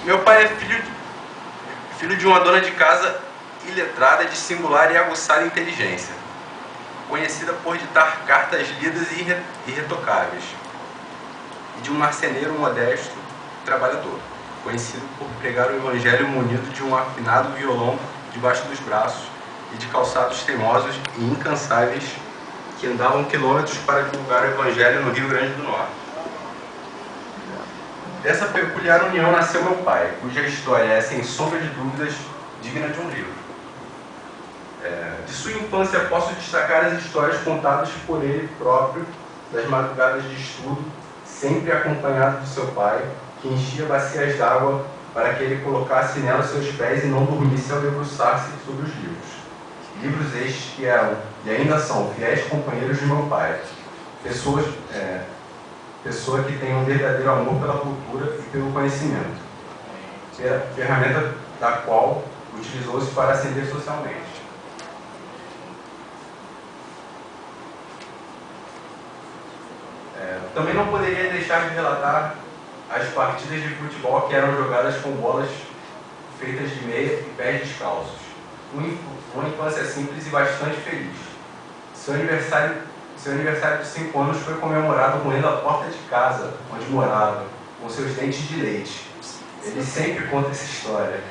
Meu pai é filho de uma dona de casa iletrada de singular e aguçada inteligência, conhecida por ditar cartas lidas e irretocáveis, e de um marceneiro modesto e trabalhador, conhecido por pregar o evangelho munido de um afinado violão debaixo dos braços e de calçados teimosos e incansáveis que andavam quilômetros para divulgar o evangelho no Rio Grande do Norte. Dessa peculiar união nasceu meu pai, cuja história é, sem sombra de dúvidas, digna de um livro. De sua infância posso destacar as histórias contadas por ele próprio, das madrugadas de estudo, sempre acompanhado de seu pai, que enchia bacias d'água para que ele colocasse nelas seus pés e não dormisse ao debruçar-se sobre os livros. Livros estes que eram, e ainda são, fiéis companheiros de meu pai. Pessoa que tem um verdadeiro amor pela cultura e pelo conhecimento, ferramenta da qual utilizou-se para ascender socialmente. Também não poderia deixar de relatar as partidas de futebol que eram jogadas com bolas feitas de meia e pés descalços. Uma infância simples e bastante feliz. Seu aniversário de 5 anos foi comemorado roendo a porta de casa, onde morava, com seus dentes de leite. Ele sempre conta essa história.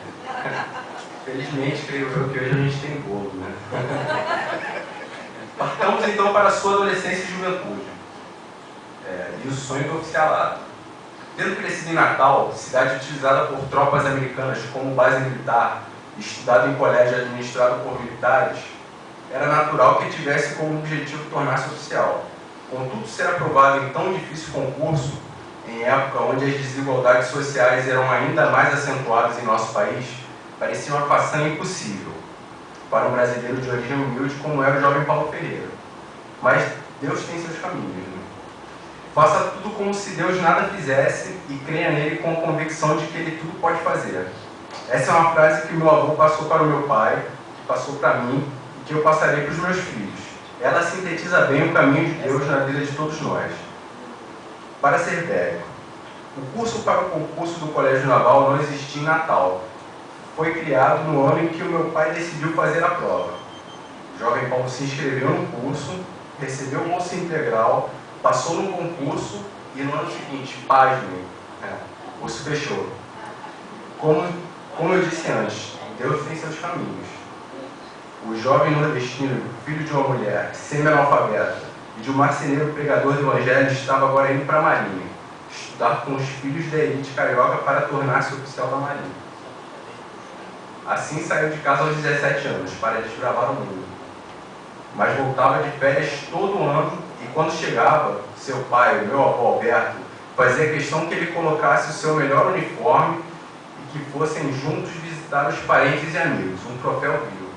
Felizmente, creio eu que hoje a gente tem bolo, né? Partamos então para a sua adolescência e juventude. E o sonho do oficialato. Tendo crescido em Natal, cidade utilizada por tropas americanas como base militar, estudado em colégio administrado por militares, era natural que tivesse como objetivo tornar-se oficial. Contudo, ser aprovado em tão difícil concurso, em época onde as desigualdades sociais eram ainda mais acentuadas em nosso país, parecia uma façanha impossível para um brasileiro de origem humilde como era o jovem Paulo Ferreira. Mas Deus tem seus caminhos, né? Faça tudo como se Deus nada fizesse e creia nele com a convicção de que ele tudo pode fazer. Essa é uma frase que meu avô passou para o meu pai, que passou para mim, que eu passarei para os meus filhos. Ela sintetiza bem o caminho de Deus na vida de todos nós. Para ser velho, o curso para o concurso do Colégio Naval não existia em Natal. Foi criado no ano em que o meu pai decidiu fazer a prova. O jovem Paulo se inscreveu no curso, recebeu bolsa integral, passou no concurso e no ano seguinte, pasmem, o curso fechou. Como eu disse antes, Deus tem seus caminhos. O jovem nordestino, filho de uma mulher semi-analfabeta e de um marceneiro pregador do evangelho, estava agora indo para a Marinha, estudar com os filhos da elite carioca para tornar-se oficial da Marinha. Assim saiu de casa aos 17 anos, para desbravar o mundo. Mas voltava de férias todo ano e quando chegava, seu pai, o meu avô Alberto, fazia questão que ele colocasse o seu melhor uniforme e que fossem juntos visitar os parentes e amigos, um troféu vivo.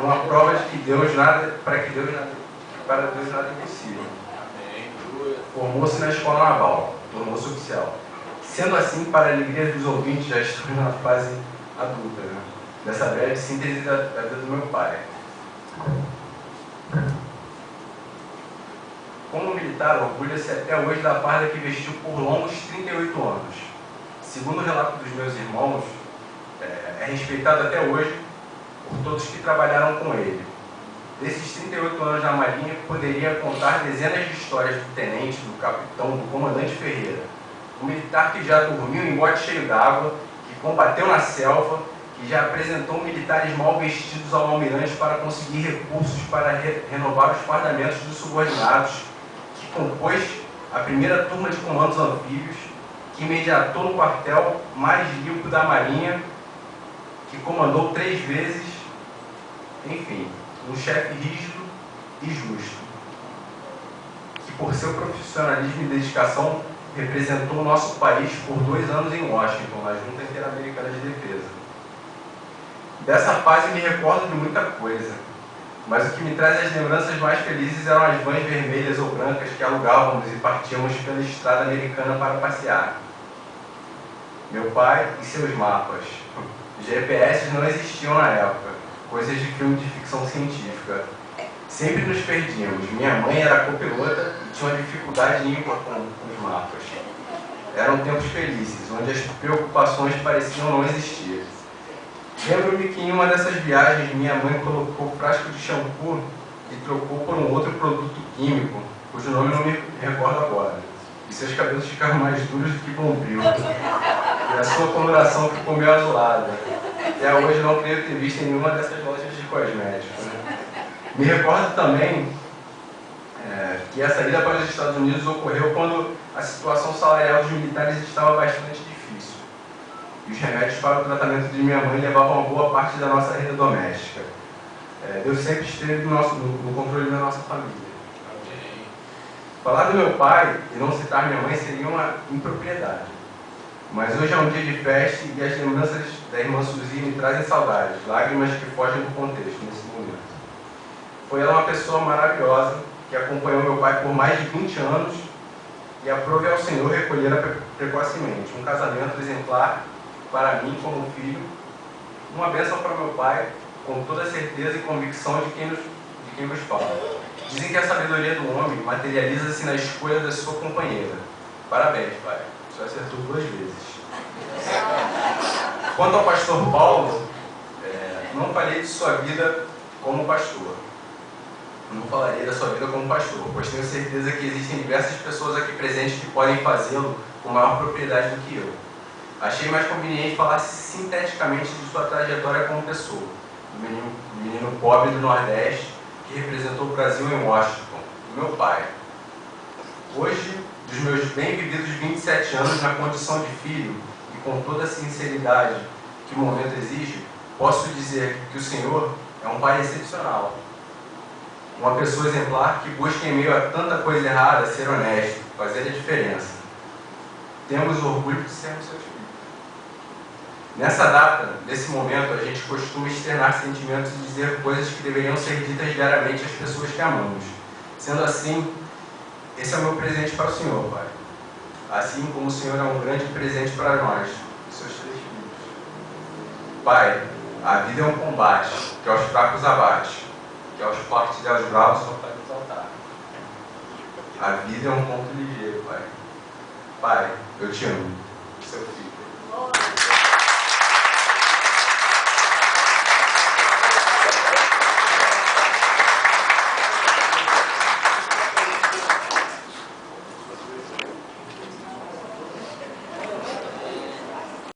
Uma prova de que Deus nada é impossível. Formou-se na escola naval, tornou-se oficial. Sendo assim, para a alegria dos ouvintes, já estamos na fase adulta, né? Dessa breve síntese da vida do meu pai. Como militar, orgulha-se até hoje da farda que vestiu por longos 38 anos. Segundo o relato dos meus irmãos, é respeitado até hoje por todos que trabalharam com ele. Desses 38 anos na Marinha, poderia contar dezenas de histórias do tenente, do capitão, do comandante Ferreira. Um militar que já dormiu em bote cheio d'água, que combateu na selva, que já apresentou militares mal vestidos ao almirante para conseguir recursos para renovar os fardamentos dos subordinados, que compôs a primeira turma de comandos anfíbios, que imediatou no quartel mais limpo da Marinha, que comandou 3 vezes, enfim, um chefe rígido e justo, que por seu profissionalismo e dedicação representou o nosso país por 2 anos em Washington, na Junta Interamericana de Defesa. Dessa fase me recordo de muita coisa, mas o que me traz as lembranças mais felizes eram as vans vermelhas ou brancas que alugávamos e partíamos pela estrada americana para passear. Meu pai e seus mapas. GPS não existiam na época, coisas de filme de ficção científica. Sempre nos perdíamos. Minha mãe era copilota e tinha uma dificuldade ímpar com os mapas. Eram tempos felizes, onde as preocupações pareciam não existir. Lembro-me que em uma dessas viagens minha mãe colocou frasco de shampoo e trocou por um outro produto químico, cujo nome não me recordo agora. E seus cabelos ficaram mais duros do que bombril. E a sua coloração ficou meio azulada. Até hoje não creio ter visto em nenhuma dessas lojas de cosméticos. Me recordo também que essa ida para os Estados Unidos ocorreu quando a situação salarial dos militares estava bastante difícil. E os remédios para o tratamento de minha mãe levavam uma boa parte da nossa renda doméstica. Deus sempre esteve no controle da nossa família. Falar do meu pai e não citar minha mãe seria uma impropriedade. Mas hoje é um dia de festa e as lembranças da irmã Suzy me trazem saudades, lágrimas que fogem do contexto nesse momento. Foi ela uma pessoa maravilhosa que acompanhou meu pai por mais de 20 anos e aprove ao Senhor recolhê-la precocemente. Um casamento exemplar para mim como filho, uma bênção para meu pai, com toda a certeza e convicção de quem vos fala. Dizem que a sabedoria do homem materializa-se na escolha da sua companheira. Parabéns, pai. Você acertou 2 vezes. Quanto ao pastor Paulo, não falei de sua vida como pastor. Não falarei da sua vida como pastor, pois tenho certeza que existem diversas pessoas aqui presentes que podem fazê-lo com maior propriedade do que eu. Achei mais conveniente falar sinteticamente de sua trajetória como pessoa, do menino pobre do Nordeste, que representou o Brasil em Washington, meu pai. Hoje, dos meus bem-vividos 27 anos na condição de filho, e com toda a sinceridade que o momento exige, posso dizer que o Senhor é um pai excepcional. Uma pessoa exemplar que busca, em meio a tanta coisa errada, ser honesto, fazer a diferença. Temos orgulho de sermos seus filhos. Nessa data, nesse momento, a gente costuma externar sentimentos e dizer coisas que deveriam ser ditas diariamente às pessoas que amamos. Sendo assim, esse é o meu presente para o Senhor, Pai. Assim como o Senhor é um grande presente para nós, os seus 3 filhos. Pai, a vida é um combate, que aos fracos abate, que aos fortes e aos bravos só faz exaltar. A vida é um ponto ligeiro, Pai. Pai, eu te amo, seu filho.